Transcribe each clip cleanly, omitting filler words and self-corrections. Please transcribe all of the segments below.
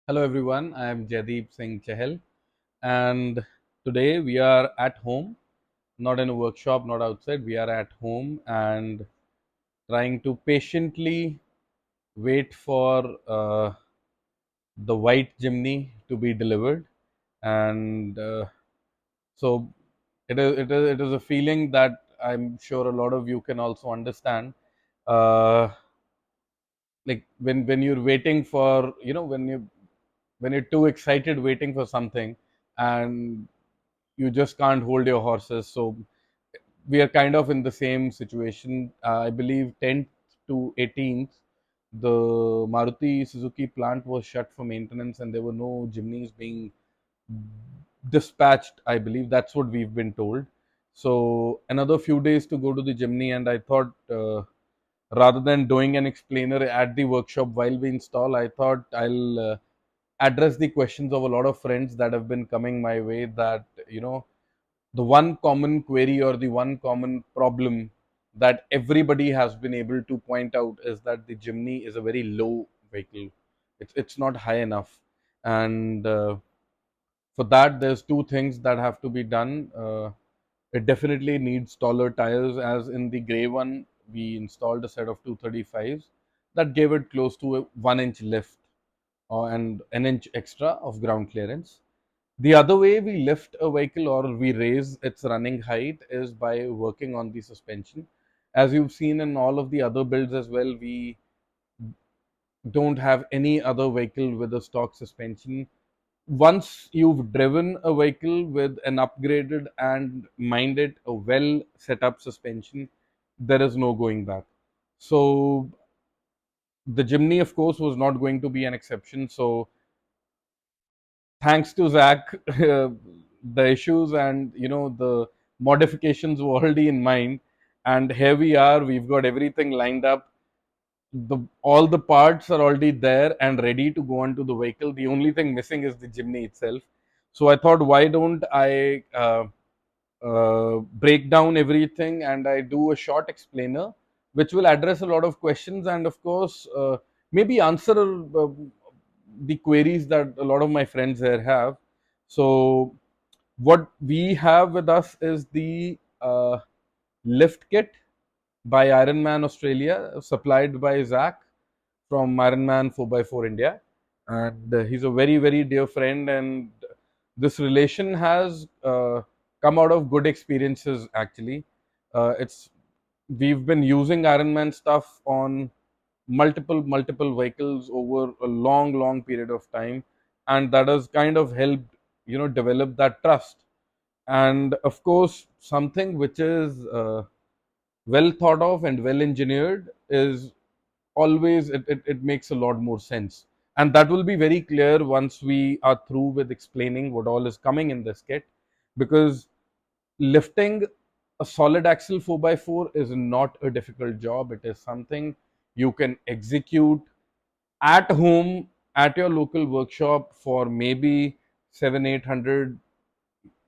Hello everyone, I am Jaideep Singh Chahal, and today we are at home, not in a workshop, not outside. We are at home and trying to patiently wait for the white Jimny to be delivered. And so it is a feeling that I'm sure a lot of you can also understand. Uh, like when you're waiting for, when you're too excited waiting for something, and you just can't hold your horses. So we are kind of in the same situation. I believe 10th to 18th, the Maruti Suzuki plant was shut for maintenance, and there were no Jimneys being dispatched. I believe that's what we've been told. So another few days to go to the Jimny, and I thought, rather than doing an explainer at the workshop while we install, I thought I'll address the questions of a lot of friends that have been coming my way. That the one common query or the one common problem that everybody has been able to point out is that the Jimny is a very low vehicle. It's not high enough, and for that, there's two things that have to be done. It definitely needs taller tires, as in the gray one, we installed a set of 235s that gave it close to a 1 inch lift and an inch extra of ground clearance. The other way we lift a vehicle or we raise its running height is by working on the suspension. As you've seen in all of the other builds as well, we don't have any other vehicle with a stock suspension. Once you've driven a vehicle with an upgraded and minded, a well set up suspension, there is no going back. So the Jimny, of course, was not going to be an exception. So thanks to Zach, the issues and the modifications were already in mind, and here we are. We've got everything lined up. All the parts are already there and ready to go onto the vehicle. The only thing missing is the Jimny itself. So I thought, why don't I break down everything and I do a short explainer, which will address a lot of questions and, of course, maybe answer the queries that a lot of my friends here have. So, what we have with us is the lift kit by Ironman Australia, supplied by Zach from Ironman 4x4 India. And he's a very, very dear friend. And this relation has come out of good experiences, actually. It's We've been using Ironman stuff on multiple vehicles over a long period of time, and that has kind of helped develop that trust. And of course, something which is well thought of and well engineered is always, it makes a lot more sense, and that will be very clear once we are through with explaining what all is coming in this kit. Because lifting a solid axle 4x4 is not a difficult job. It is something you can execute at home at your local workshop for maybe 700-800,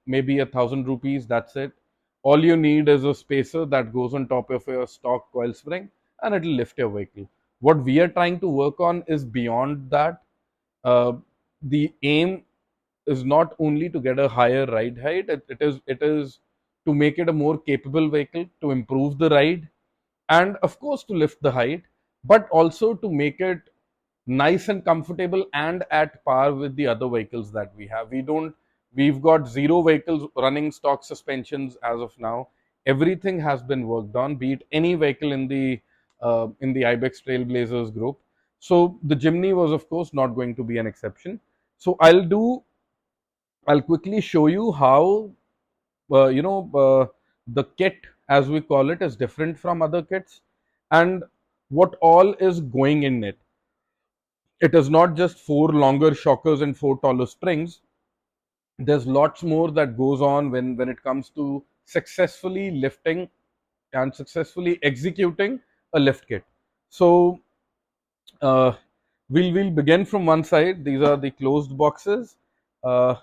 maybe 1,000 rupees. That's it. All you need is a spacer that goes on top of your stock coil spring, and it'll lift your vehicle. What we are trying to work on is beyond that. uh, the aim is not only to get a higher ride height, it is to make it a more capable vehicle, to improve the ride, and of course to lift the height, but also to make it nice and comfortable and at par with the other vehicles that we have. We've got zero vehicles running stock suspensions as of now. Everything has been worked on, be it any vehicle in the Ibex Trailblazers group. So the Jimny was, of course, not going to be an exception. So I'll quickly show you how the kit, as we call it, is different from other kits, and what all is going in it. It is not just four longer shockers and four taller springs. There's lots more that goes on when it comes to successfully lifting and successfully executing a lift kit. So uh, we'll begin from one side. These are the closed boxes. uh,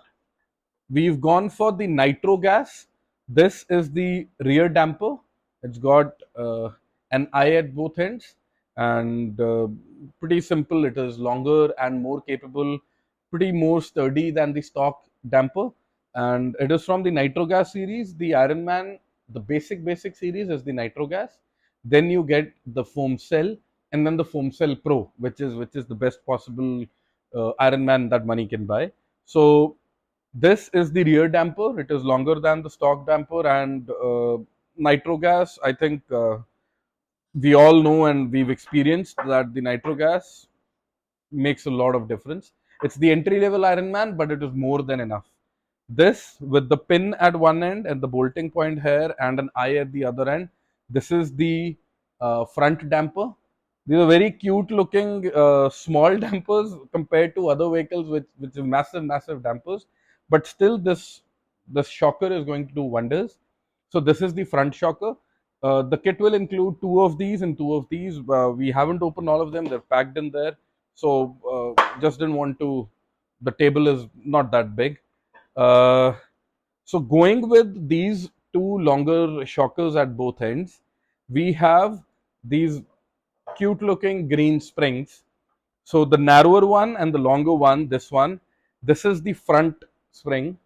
we've gone for the nitro gas. This is the rear damper. It's got an eye at both ends, and pretty simple. It is longer and more capable. pretty more sturdy than the stock damper, and it is from the Nitrogas series. The Ironman, the basic series is the Nitrogas. Then you get the foam cell, and then the foam cell Pro, which is the best possible Ironman that money can buy. So this is the rear damper. It is longer than the stock damper, and Nitrogas, I think we all know and we've experienced that the Nitrogas makes a lot of difference. It's the entry level Ironman, but it is more than enough. This with the pin at one end and the bolting point here and an eye at the other end. This is the front damper. These are very cute looking small dampers compared to other vehicles which have massive dampers. But still, this shocker is going to do wonders. So this is the front shocker. The kit will include two of these and two of these. We haven't opened all of them; they're packed in there. So just didn't want to. The table is not that big. Uh, so going with these two longer shockers at both ends, we have these cute looking green springs. So the narrower one and the longer one, this is the front spring.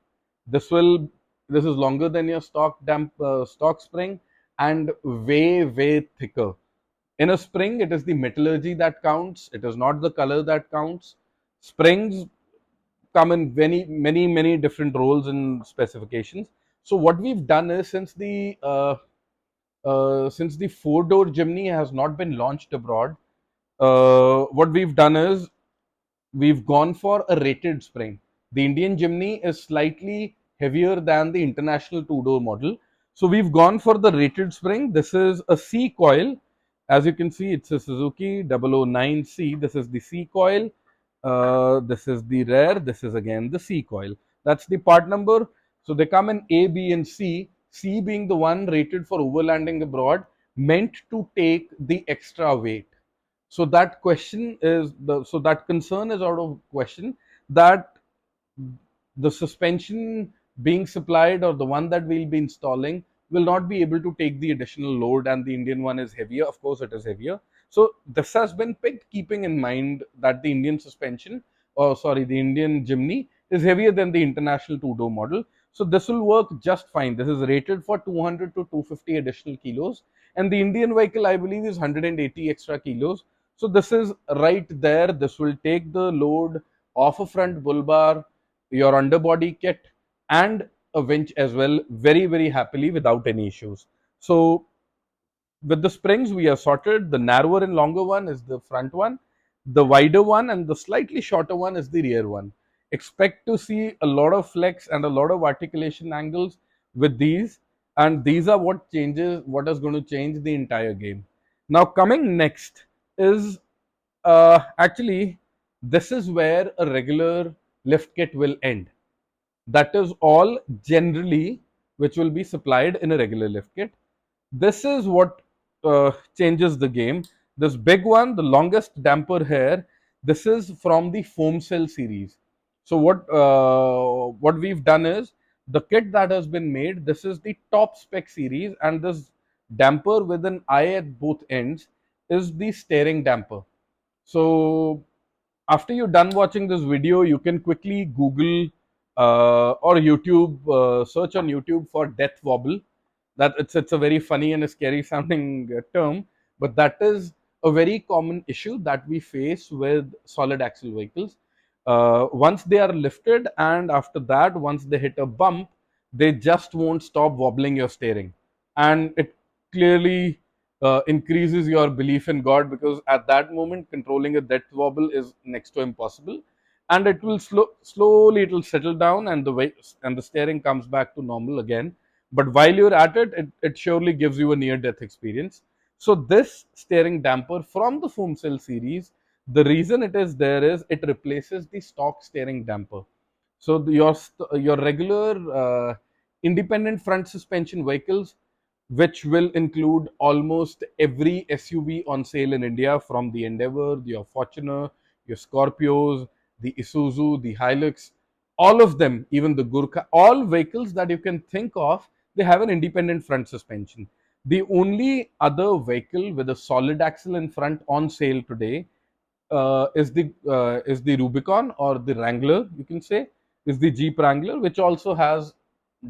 This will this is longer than your stock spring and way thicker. In a spring, it is the metallurgy that counts. It is not the color that counts. Springs come in many different roles and specifications. So what we've done is since the four-door Jimny has not been launched abroad, what we've done is we've gone for a rated spring. The Indian Jimny is slightly heavier than the international two-door model. So we've gone for the rated spring. This is a C coil. As you can see, it's a Suzuki 009C. This is the C coil. This is the rear. This is again the C coil. That's the part number. So they come in A, B, and C. C being the one rated for overlanding abroad, meant to take the extra weight. So that that concern is out of question, that the suspension being supplied or the one that we'll be installing will not be able to take the additional load, and the Indian one is heavier. Of course it is heavier. So this has been picked keeping in mind that the Indian suspension, or sorry, the Indian Jimny is heavier than the international two-door model. So this will work just fine. This is rated for 200 to 250 additional kilos, and the Indian vehicle, I believe, is 180 extra kilos. So this is right there. This will take the load off a front bull bar, your underbody kit, and a winch as well, very happily without any issues. So with the springs, we have sorted. The narrower and longer one is the front one, the wider one and the slightly shorter one is the rear one. Expect to see a lot of flex and a lot of articulation angles with these, and these are what is going to change the entire game. Now coming next is actually, this is where a regular lift kit will end. That is all generally which will be supplied in a regular lift kit. This is what changes the game. This big one, the longest damper here, this is from the foam cell series. So what we've done is, the kit that has been made, this is the top spec series, and this damper with an eye at both ends is the steering damper. So after you're done watching this video, you can quickly Google or YouTube, search on YouTube for death wobble. That it's a very funny and a scary sounding term, but that is a very common issue that we face with solid axle vehicles. Once they are lifted, and after that, once they hit a bump, they just won't stop wobbling your steering, and it clearly increases your belief in God, because at that moment controlling a death wobble is next to impossible, and it will slowly it will settle down, and the steering comes back to normal again. But while you're at it surely gives you a near death experience. So this steering damper from the foam cell series, the reason it is there is it replaces the stock steering damper. So your regular independent front suspension vehicles, which will include almost every SUV on sale in India, from the Endeavour, your Fortuner, your Scorpios, the Isuzu, the Hilux, all of them, even the Gurkha, all vehicles that you can think of, they have an independent front suspension. The only other vehicle with a solid axle in front on sale today is the Rubicon, or the Wrangler, you can say, is the Jeep Wrangler, which also has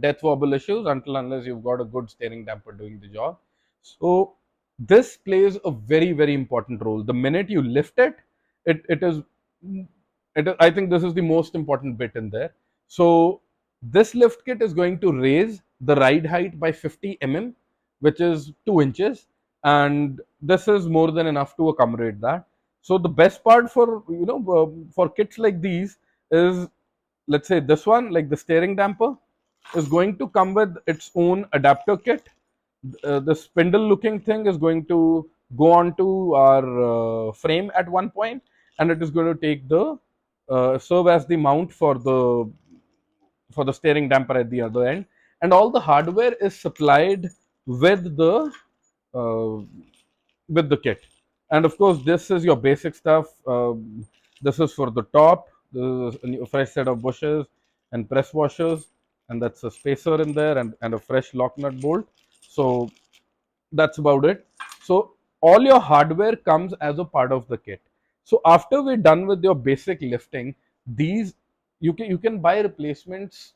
death wobble issues until unless you've got a good steering damper doing the job. So this plays a very important role. The minute you lift it, it is I think this is the most important bit in there. So this lift kit is going to raise the ride height by 50 mm, which is 2 inches, and this is more than enough to accommodate that. So the best part for for kits like these is, let's say this one, like the steering damper, is going to come with its own adapter kit. The spindle looking thing is going to go onto our frame at one point, and it is going to take the serve as the mount for the steering damper at the other end, and all the hardware is supplied with uh, the kit. And of course, this is your basic stuff. This is for the top. This is a fresh set of bushes and press washers, and that's a spacer in there, and a fresh lock nut bolt. So that's about it. So all your hardware comes as a part of the kit. So after we're done with your basic lifting, these you can buy replacements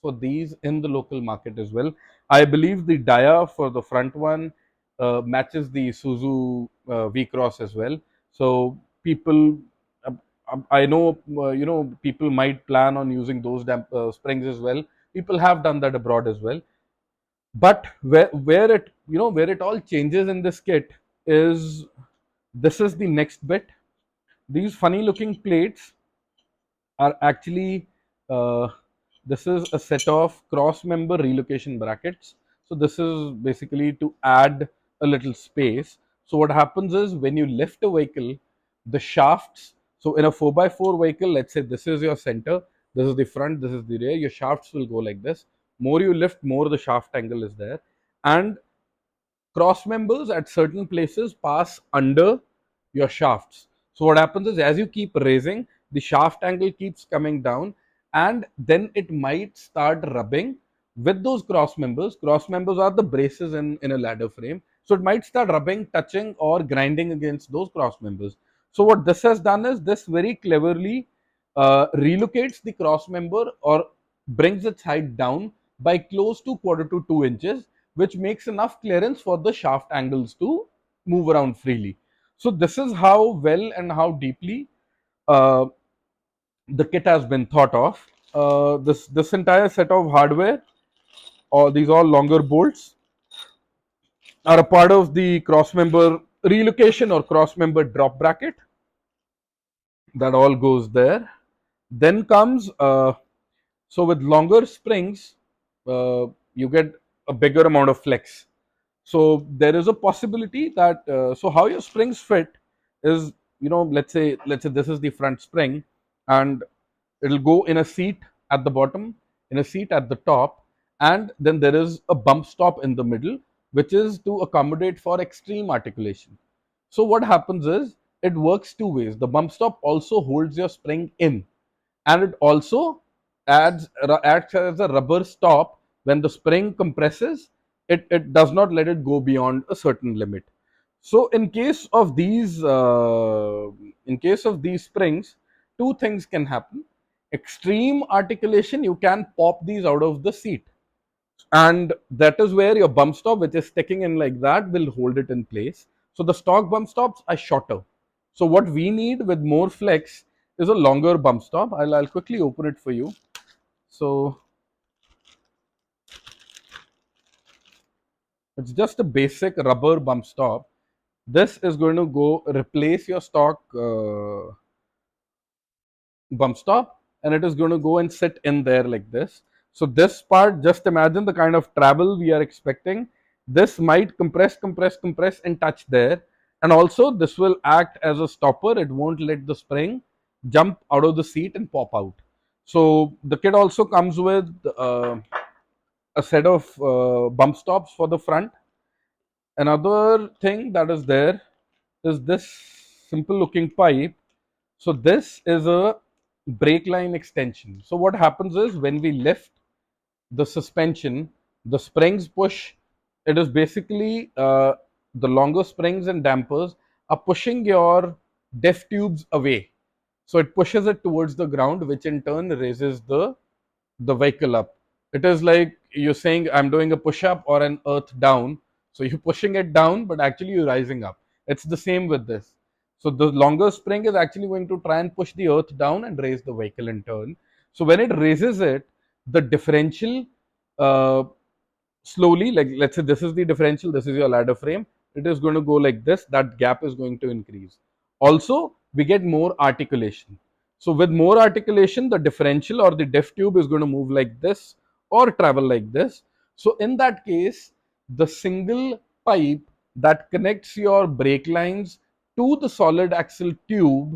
for these in the local market as well. I believe the dia for the front one matches the Suzuki V Cross as well. So people, I know, people might plan on using those springs as well. People have done that abroad as well. But where it where it all changes in this kit is, this is the next bit. These funny looking plates are actually, uh, this is a set of cross member relocation brackets. So this is basically to add a little space. So what happens is, when you lift a vehicle, the shafts, so in a 4x4 vehicle, let's say this is your center, this is the front, this is the rear, your shafts will go like this. More you lift, more the shaft angle is there. And cross members at certain places pass under your shafts. So what happens is, as you keep raising, the shaft angle keeps coming down, and then it might start rubbing with those cross members. Cross members are the braces in a ladder frame. So it might start rubbing, touching, or grinding against those cross members. So what this has done is, this very cleverly relocates the cross member, or brings its height down by close to quarter to 2 inches, which makes enough clearance for the shaft angles to move around freely. So this is how well and how deeply uh, the kit has been thought of. This entire set of hardware, or these all longer bolts, are a part of the cross member relocation or cross member drop bracket. That all goes there. Then comes, so with longer springs, you get a bigger amount of flex. So there is a possibility that, so how your springs fit is, let's say this is the front spring, and it'll go in a seat at the bottom, in a seat at the top, and then there is a bump stop in the middle, which is to accommodate for extreme articulation. So what happens is, it works two ways. The bump stop also holds your spring in, and it also acts as a rubber stop. When the spring compresses, it does not let it go beyond a certain limit. So in case of these springs, two things can happen. Extreme articulation, you can pop these out of the seat, and that is where your bump stop, which is sticking in like that, will hold it in place. So the stock bump stops are shorter. So what we need with more flex is a longer bump stop. I'll quickly open it for you. So it's just a basic rubber bump stop. This is going to go replace your stock bump stop, and it is going to go and sit in there like this. So this part, just imagine the kind of travel we are expecting. This might compress and touch there, and also this will act as a stopper. It won't let the spring jump out of the seat and pop out. So the kit also comes with a set of bump stops for the front. Another thing that is there is this simple looking pipe. So this is a brake line extension. So what happens is, when we lift the suspension, the springs push. It is basically the longer springs and dampers are pushing your DEF tubes away. So it pushes it towards the ground, which in turn raises the vehicle up. It is like you're saying, I'm doing a push up or an earth down. So you're pushing it down, but actually you're rising up. It's the same with this. So the longer spring is actually going to try and push the earth down and raise the vehicle in turn. So when it raises it, the differential uh, slowly, like let's say this is the differential, this is your ladder frame, it is going to go like this, that gap is going to increase. Also, we get more articulation. So with more articulation, the differential or the def tube is going to move like this or travel like this. So in that case, the single pipe that connects your brake lines to the solid axle tube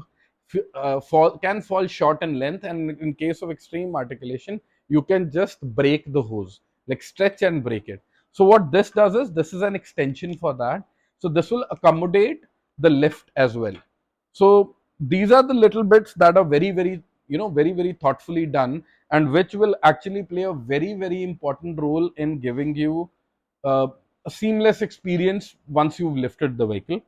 can fall short in length, and in case of extreme articulation, you can just break the hose, like stretch and break it. So what this does is, this is an extension for that. So this will accommodate the lift as well. So these are the little bits that are very, very, very, very thoughtfully done, and which will actually play a very, very important role in giving you uh, a seamless experience once you've lifted the vehicle.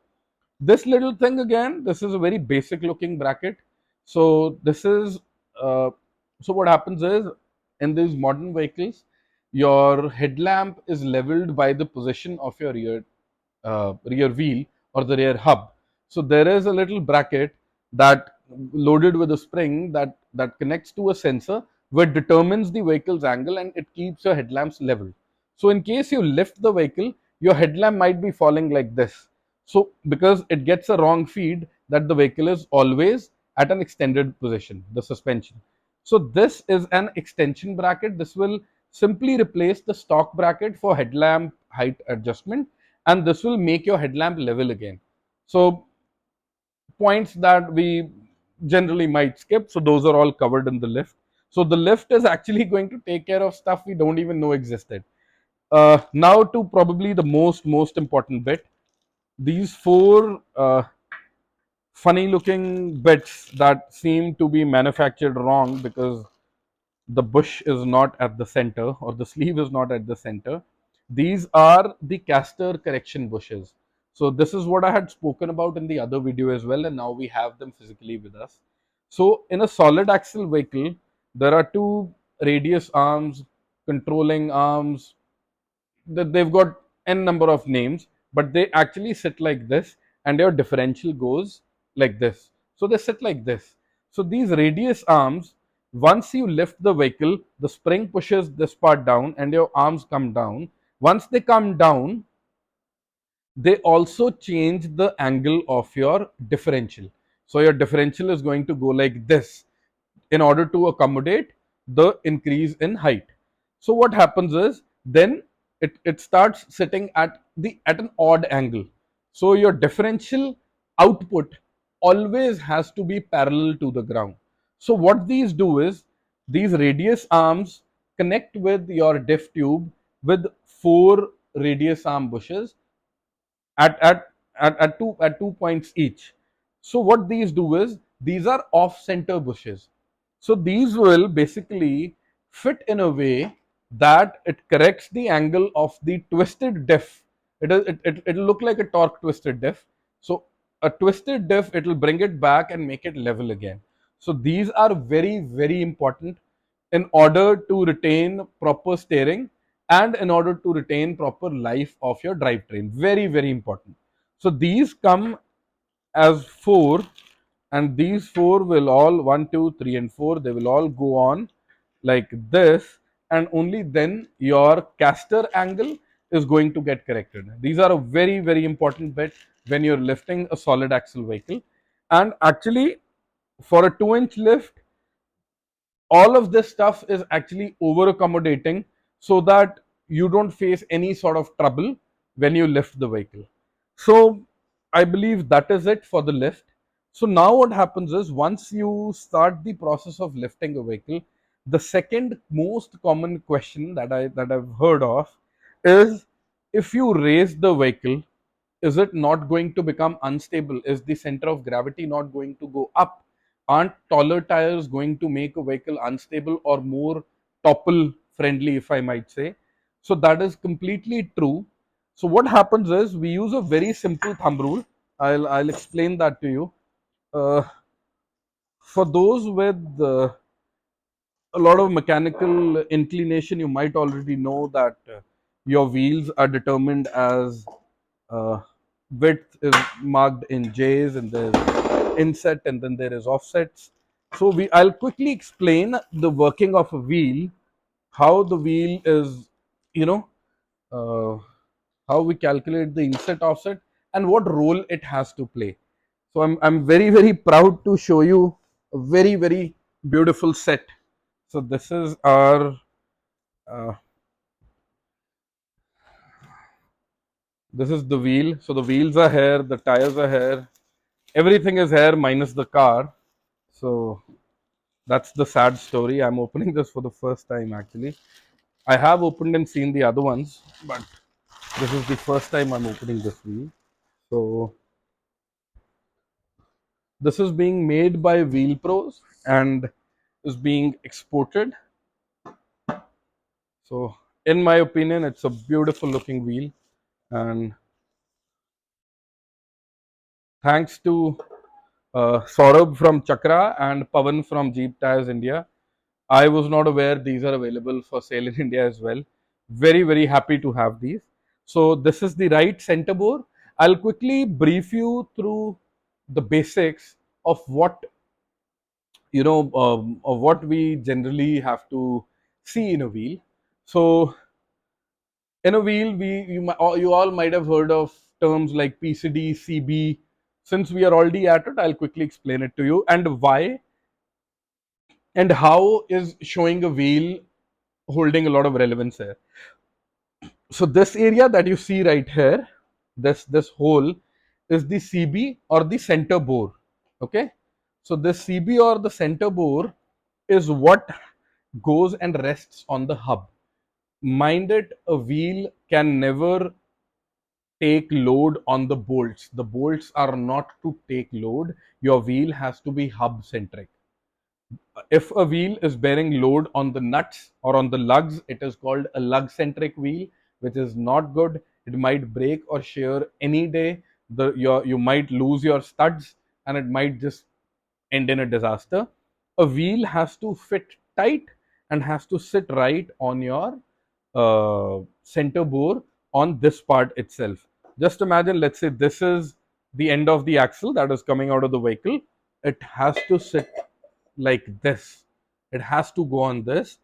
This little thing again, this is a very basic looking bracket. So this is uh, so what happens is, in these modern vehicles, your headlamp is leveled by the position of your rear wheel or the rear hub. So there is a little bracket that loaded with a spring that connects to a sensor, which determines the vehicle's angle, and it keeps your headlamps level. So in case you lift the vehicle, your headlamp might be falling like this. So because it gets a wrong feed that the vehicle is always at an extended position, the suspension. So this is an extension bracket. This will simply replace the stock bracket for headlamp height adjustment, and this will make your headlamp level again. So points that we generally might skip, so those are all covered in the lift. So the lift is actually going to take care of stuff we don't even know existed. Now to probably the most important bit, these four funny looking bits that seem to be manufactured wrong because the bush is not at the center or the sleeve is not at the center. These are the caster correction bushes. So this is what I had spoken about in the other video as well, and now we have them physically with us. So in a solid axle vehicle, there are two radius arms, controlling arms, that they've got n number of names, but they actually sit like this, and your differential goes like this. So they sit like this. So these radius arms, once you lift the vehicle, the spring pushes this part down and your arms come down. Once they come down, they also change the angle of your differential. So your differential is going to go like this in order to accommodate the increase in height. So what happens is, then it starts sitting at an odd angle. So your differential output always has to be parallel to the ground. So what these do is, these radius arms connect with your diff tube with four radius arm bushes at at at 2 points each. So what these do is, these are off center bushes. So these will basically fit in a way that it corrects the angle of the twisted diff. It'll look like a torque twisted diff. So a twisted diff, it'll bring it back and make it level again. So these are very, very important in order to retain proper steering and in order to retain proper life of your drivetrain. Very, very important. So these come as four, and these four will all, one, two, three, and four, they will all go on like this, and only then your caster angle is going to get corrected. These are a very, very important bit when you're lifting a solid axle vehicle. And actually, for a 2-inch lift, all of this stuff is actually over accommodating so that you don't face any sort of trouble when you lift the vehicle. So I believe that is it for the lift. So now what happens is, once you start the process of lifting a vehicle, the second most common question that I've heard of is, if you raise the vehicle, is it not going to become unstable? Is the center of gravity not going to go up? Aren't taller tires going to make a vehicle unstable or more topple friendly, if I might say? So that is completely true. So what happens is, we use a very simple thumb rule. I'll explain that to you. uh, for those with a lot of mechanical inclination, you might already know that your wheels are determined as uh, width is marked in J's, and there's inset, and then there is offsets. So I'll quickly explain the working of a wheel, how the wheel is, you know, uh, how we calculate the inset offset, and what role it has to play. So I'm very very proud to show you a very very beautiful set. So uh, this is the wheel. So the wheels are here, the tires are here, everything is here minus the car. So that's the sad story. I'm opening this for the first time actually. I have opened and seen the other ones, but this is the first time I'm opening this wheel. So this is being made by Wheel Pros and is being exported. So in my opinion, it's a beautiful looking wheel, and thanks to Saurabh from Chakra and Pavan from Jeep Tires India. I was not aware these are available for sale in India as well. Very, very happy to have these. So this is the right center bore. I'll quickly brief you through the basics of what of what we generally have to see in a wheel. So in a wheel, you all might have heard of terms like PCD, CB. Since we are already at it, I'll quickly explain it to you and why and how is showing a wheel holding a lot of relevance here. So this area that you see right here, this hole is the CB or the center bore. Okay, so this CB or the center bore is what goes and rests on the hub. Mind it, a wheel can never take load on the bolts. The bolts are not to take load. Your wheel has to be hub centric. If a wheel is bearing load on the nuts or on the lugs, it is called a lug centric wheel, which is not good. It might break or shear any day. You might lose your studs, and it might just end in a disaster. A wheel has to fit tight and has to sit right on your center bore on this part itself. Just imagine, let's say this is the end of the axle that is coming out of the vehicle. It has to sit like this. It has to go on this.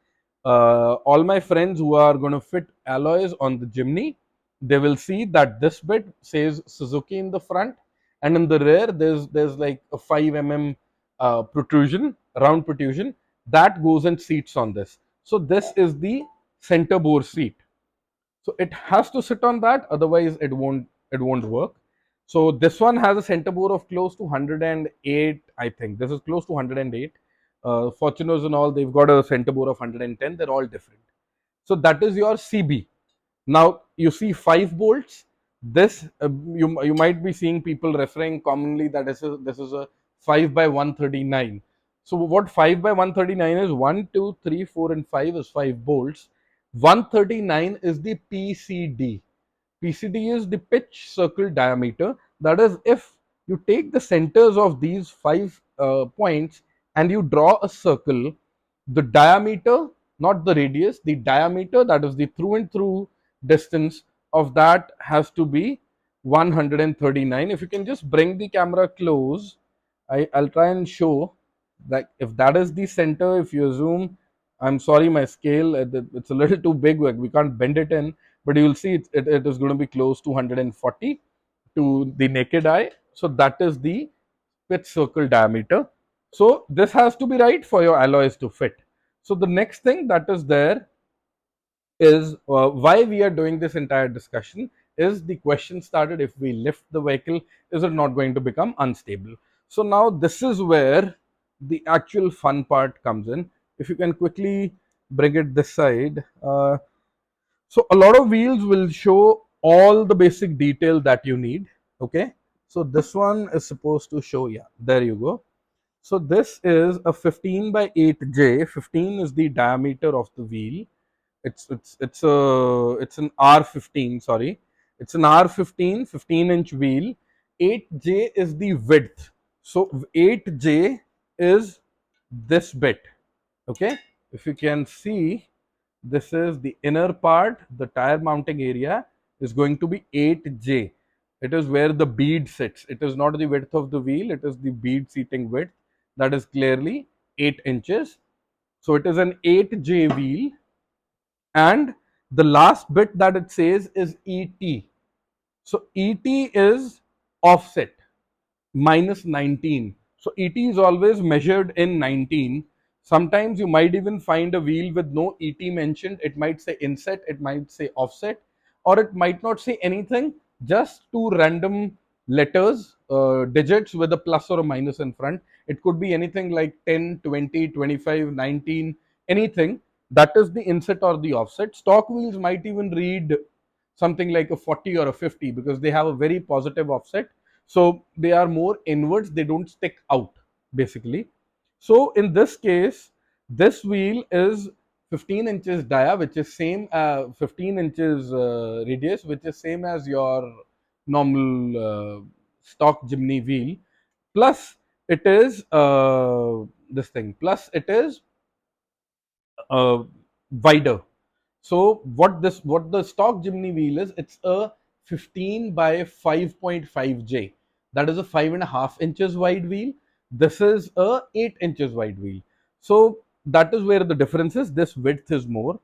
All my friends who are going to fit alloys on the Jimny, they will see that this bit says Suzuki in the front, and in the rear there's like a 5 mm protrusion, round protrusion that goes and seats on this. So this is the center bore seat. So it has to sit on that, otherwise it won't work. So this one has a center bore of close to 108. I think this is close to 108. Fortuners and all, they've got a center bore of 110. They're all different. So that is your CB. Now you see 5 bolts. This you might be seeing people referring commonly that this is a 5 by 139. So what 5 by 139 is? 1, 2, 3, 4, and 5 is 5 bolts. 139 is the PCD. PCD is the pitch circle diameter. That is, if you take the centers of these 5 points and you draw a circle, the diameter, not the radius, the diameter, that is the through and through distance of that, has to be 139. If you can just bring the camera close, I'll try and show that if that is the center. If you zoom, I'm sorry, my scale, it's a little too big, we can't bend it in, but you will see it is going to be close to 140 to the naked eye. So that is the pitch circle diameter. So this has to be right for your alloys to fit. So the next thing that is there is why we are doing this entire discussion is the question started: if we lift the vehicle, is it not going to become unstable? So now this is where the actual fun part comes in. If you can quickly bring it this side. So a lot of wheels will show all the basic detail that you need. Okay, so this one is supposed to show, yeah, there you go. So this is a 15 by 8J. 15 is the diameter of the wheel. It's an R15, sorry. It's an R15 15-inch wheel. 8J is the width. So 8j is this bit. Okay, if you can see, this is the inner part, the tire mounting area is going to be 8j. It is where the bead sits. It is not the width of the wheel, it is the bead seating width. That is clearly 8 inches. So it is an 8j wheel, and the last bit that it says is ET. So ET is offset, minus 19. So ET is always measured in 19. Sometimes you might even find a wheel with no ET mentioned. It might say inset, it might say offset, or it might not say anything, just two random letters, digits with a plus or a minus in front. It could be anything like 10, 20, 25, 19, anything. That is the inset or the offset. Stock wheels might even read something like a 40 or a 50 because they have a very positive offset, so they are more inwards, they don't stick out basically. So in this case, this wheel is 15 inches dia, which is same 15 inches radius, which is same as your normal stock Jimny wheel, plus it is this thing, plus it is uh, wider. So what the stock Jimny wheel is, it's a 15 by 5.5j. That is a 5.5 inches wide wheel. This is a 8 inches wide wheel. So that is where the difference is. This width is more.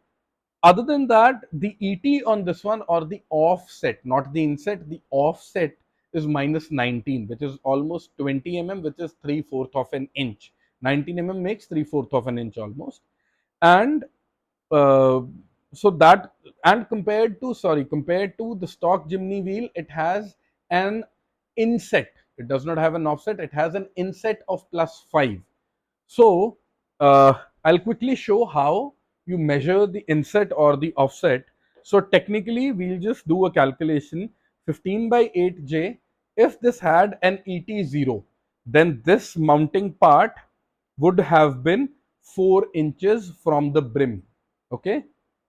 Other than that, the ET on this one, or the offset, not the inset, the offset is minus 19, which is almost 20 mm, which is 3/4 of an inch. 19 mm makes 3/4 of an inch almost. And uh, so that, and compared to the stock Jimny wheel, it has an inset. It does not have an offset, it has an inset of +5. So I'll quickly show how you measure the inset or the offset. So technically we'll just do a calculation. 15 by 8j, if this had an ET0, then this mounting part would have been 4 inches from the brim. Okay,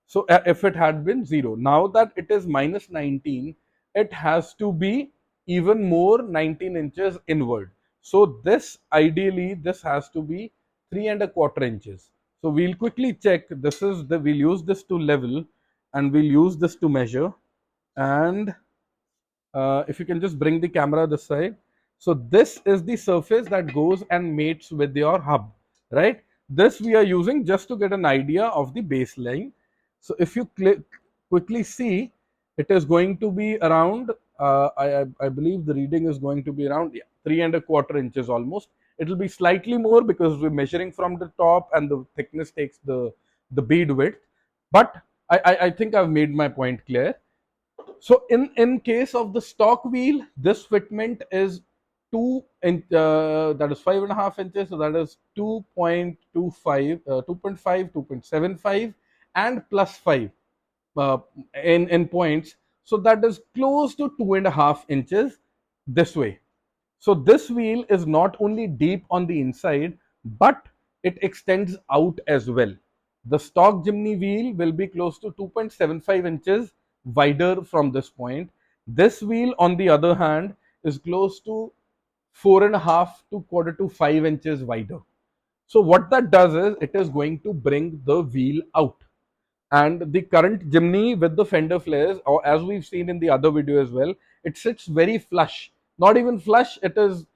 so if it had been 0, now that it is minus 19, it has to be even more, 19 inches inward. So this, ideally this has to be 3.25 inches. So we'll quickly check. This is the, we'll use this to level, and we'll use this to measure. And if you can just bring the camera this side. So this is the surface that goes and mates with your hub, right? This we are using just to get an idea of the baseline. So if you quickly see, it is going to be around, I believe the reading is going to be around, yeah, 3.25 inches almost. It will be slightly more because we're measuring from the top and the thickness takes the bead width. But I think I've made my point clear. So in case of the stock wheel, this fitment is that is 5.5 inches. So that is 2.25, 2.5, 2.75, and plus 5 uh, in points. So that is close to 2.5 inches this way. So this wheel is not only deep on the inside, but it extends out as well. The stock Jimny wheel will be close to 2.75 inches wider from this point. This wheel, on the other hand, is close to 4.5 to quarter to 5 inches wider. So what that does is, it is going to bring the wheel out. And the current Jimny with the fender flares, or as we've seen in the other video as well, it sits very flush. Not even flush, it is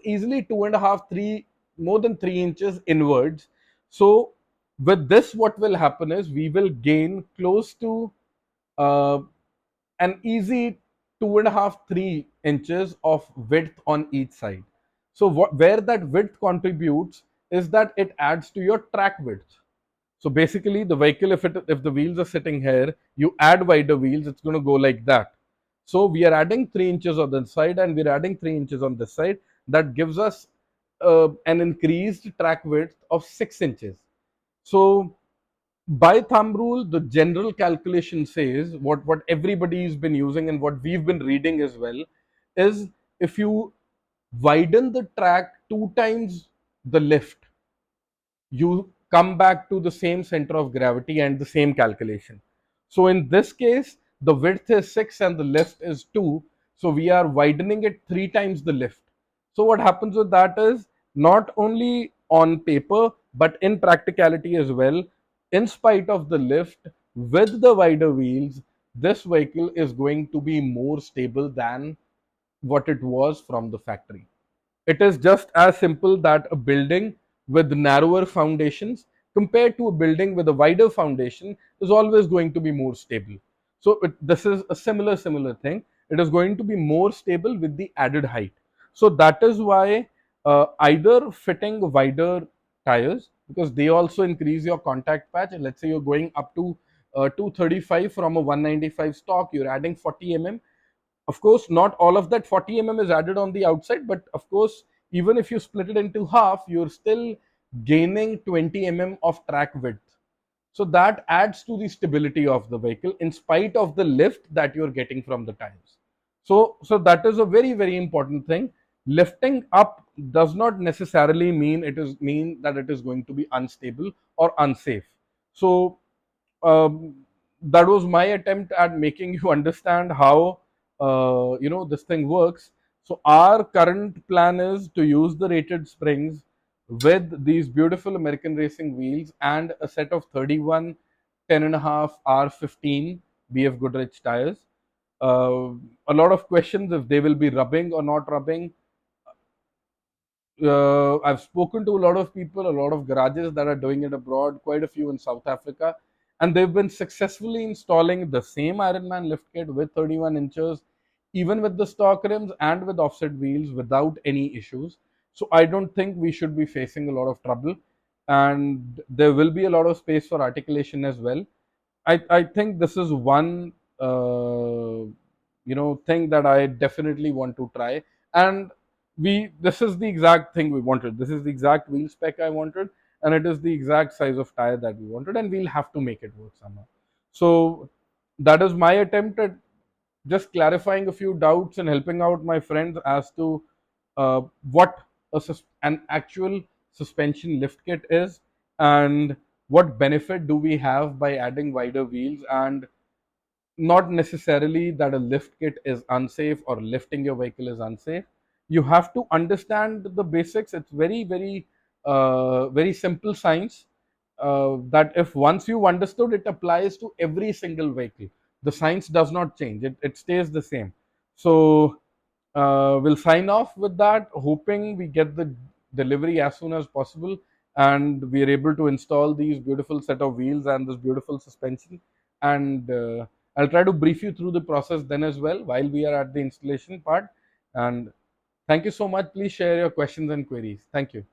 easily 2.5, 3, more than 3 inches inwards. So with this, what will happen is, we will gain close to uh, an easy 2.5, 3 inches of width on each side. So where that width contributes is that it adds to your track width. So basically, the vehicle, if the wheels are sitting here, you add wider wheels, it's going to go like that. So we are adding 3 inches on this side, and we're adding 3 inches on this side. That gives us an increased track width of 6 inches. So by thumb rule, the general calculation says, what everybody's been using and what we've been reading as well, is if you widen the track 2 times the lift, you come back to the same center of gravity and the same calculation. So in this case, the width is 6 and the lift is 2. So we are widening it 3 times the lift. So what happens with that is, not only on paper but in practicality as well, in spite of the lift, with the wider wheels, this vehicle is going to be more stable than what it was from the factory. It is just as simple that a building with narrower foundations compared to a building with a wider foundation is always going to be more stable. So this is a similar thing. It is going to be more stable with the added height. So that is why either fitting wider tires, because they also increase your contact patch. And let's say you're going up to 235 from a 195 stock, you're adding 40 mm. Of course, not all of that 40 mm is added on the outside, but of course, even if you split it into half, you're still gaining 20 mm of track width. So that adds to the stability of the vehicle in spite of the lift that you're getting from the tires. So that is a very important thing. Lifting up does not necessarily mean that it is going to be unstable or unsafe. So um, that was my attempt at making you understand how this thing works. So our current plan is to use the rated springs with these beautiful American racing wheels and a set of 31 10.5 R15 BF Goodrich tires. uh, a lot of questions if they will be rubbing or not rubbing. I've spoken to a lot of people, a lot of garages that are doing it abroad, quite a few in South Africa, and they've been successfully installing the same Ironman lift kit with 31 inches, even with the stock rims and with offset wheels without any issues. So I don't think we should be facing a lot of trouble, and there will be a lot of space for articulation as well. I think this is one thing that I definitely want to try. And we this is the exact thing we wanted. This is the exact wheel spec I wanted, and it is the exact size of tire that we wanted, and we'll have to make it work somehow. So that is my attempt at just clarifying a few doubts and helping out my friends as to what an actual suspension lift kit is, and what benefit do we have by adding wider wheels, and not necessarily that a lift kit is unsafe or lifting your vehicle is unsafe. You have to understand the basics. It's very simple science, that if once you've understood, it applies to every single vehicle. The science does not change, it stays the same. So we'll sign off with that, hoping we get the delivery as soon as possible and we are able to install these beautiful set of wheels and this beautiful suspension. And I'll try to brief you through the process then as well while we are at the installation part. And thank you so much. Please share your questions and queries. Thank you.